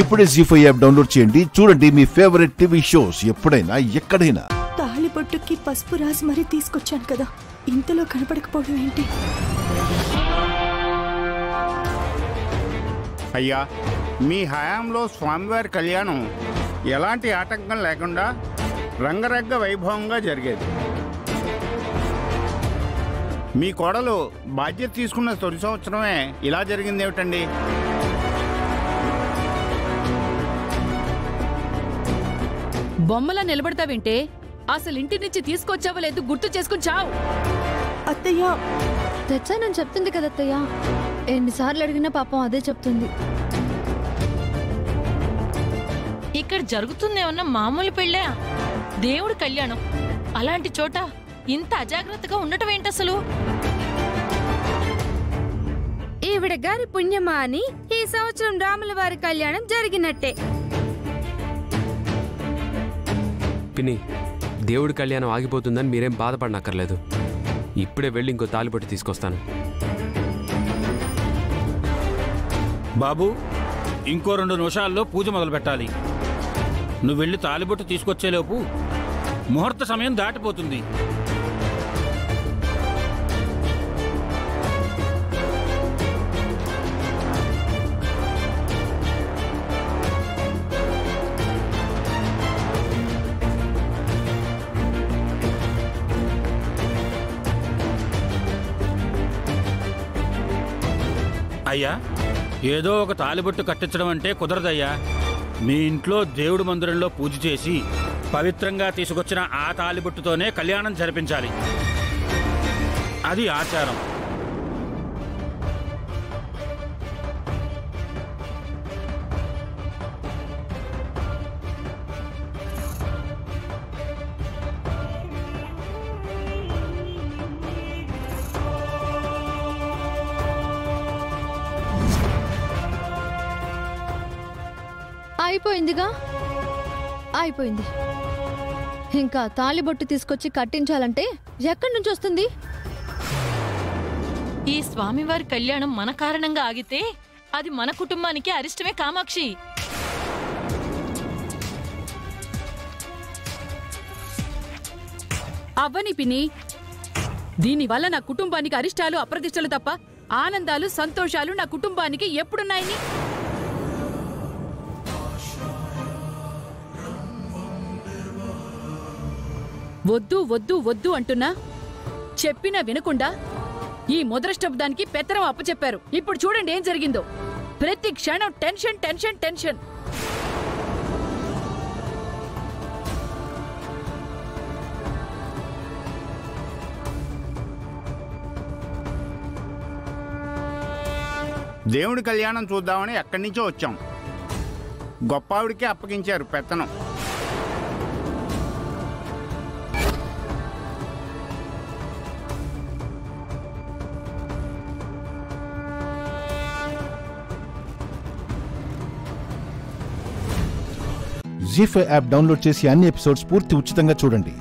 ఇప్పుడే జీ5 app download చేయండి. చూడండి మీ ఫేవరెట్ టీవీ షోస్ ఎప్పుడైనా ఎక్కడైనా. తాళిబొట్టుకి పసుపు రాసి మరీ తీసుకొచ్చాను కదా, ఇంతలో కనపడకపోవడం ఏంటి? అయ్యా, మీ హయాంలో స్వామివారి కళ్యాణం ఎలాంటి ఆటంకం లేకుండా రంగరగ్గ వైభవంగా జరిగేది. మీ కోడలు బాధ్యత తీసుకున్న తొలి సంవత్సరమే ఇలా జరిగింది ఏమిటండి? బొమ్మలా నిలబడతావేంటే? అసలు ఇంటి నుంచి తీసుకొచ్చావో లేదు గుర్తు చేసుకుని చావు. అత్తయ్య తెచ్చానని చెప్తుంది కదా అత్తయ్య. ఎన్నిసార్లు అడిగినా పాపం అదే చెప్తుంది. ఇక్కడ జరుగుతుందేమన్నా మామూలు పెళ్ళా? దేవుడి కళ్యాణం అలాంటి చోట ఇంత అజాగ్రత్తగా ఉండటం ఏంటసలు? ఈవిడ గారి పుణ్యమా అని ఈ సంవత్సరం రాముల వారి కళ్యాణం జరిగినట్టే. పిన్ని, దేవుడి కళ్యాణం ఆగిపోతుందని మీరేం బాధపడనక్కర్లేదు. ఇప్పుడే వెళ్ళి ఇంకో తాలిబొట్టు తీసుకొస్తాను. బాబు, ఇంకో 2 నిమిషాల్లో పూజ మొదలు పెట్టాలి. నువ్వు వెళ్ళి తాలిబొట్టు తీసుకొచ్చేలోపు ముహూర్త సమయం దాటిపోతుంది. అయ్యా, ఏదో ఒక తాలిబొట్టు కట్టించడం అంటే కుదరదయ్యా. మీ ఇంట్లో దేవుడి మందిరంలో పూజ చేసి పవిత్రంగా తీసుకొచ్చిన ఆ తాలిబొట్టుతోనే కళ్యాణం జరిపించాలి. అది ఆచారం. అయిపోయిందిగా, అయిపోయింది. ఇంకా తాళిబొట్టు తీసుకొచ్చి కట్టించాలంటే ఎక్కడి నుంచి వస్తుంది? ఈ స్వామివారి కళ్యాణం మన కారణంగా ఆగితే అది మన కుటుంబానికి అరిష్టమే కామాక్షి. అవ్వని పిన్ని, దీనివల్ల నా కుటుంబానికి అరిష్టాలు అప్రదిష్టలు తప్ప ఆనందాలు సంతోషాలు నా కుటుంబానికి ఎప్పుడున్నాయని? వద్దు వద్దు వద్దు అంటున్నా చెప్పినా వినకుండా ఈ ముద్రష్టబ్దానికి పెత్తనం అప్పచెప్పారు. ఇప్పుడు చూడండి ఏం జరిగిందో. ప్రతి క్షణం టెన్షన్ టెన్షన్ టెన్షన్. దేవుడి కళ్యాణం చూద్దామని ఎక్కడి నుంచో వచ్చాం. గొప్పావిడికే అప్పగించారు పెత్తనం. జీ5 యాప్ డౌన్లోడ్ చేసి అన్ని ఎపిసోడ్స్ పూర్తి ఉచితంగా చూడండి.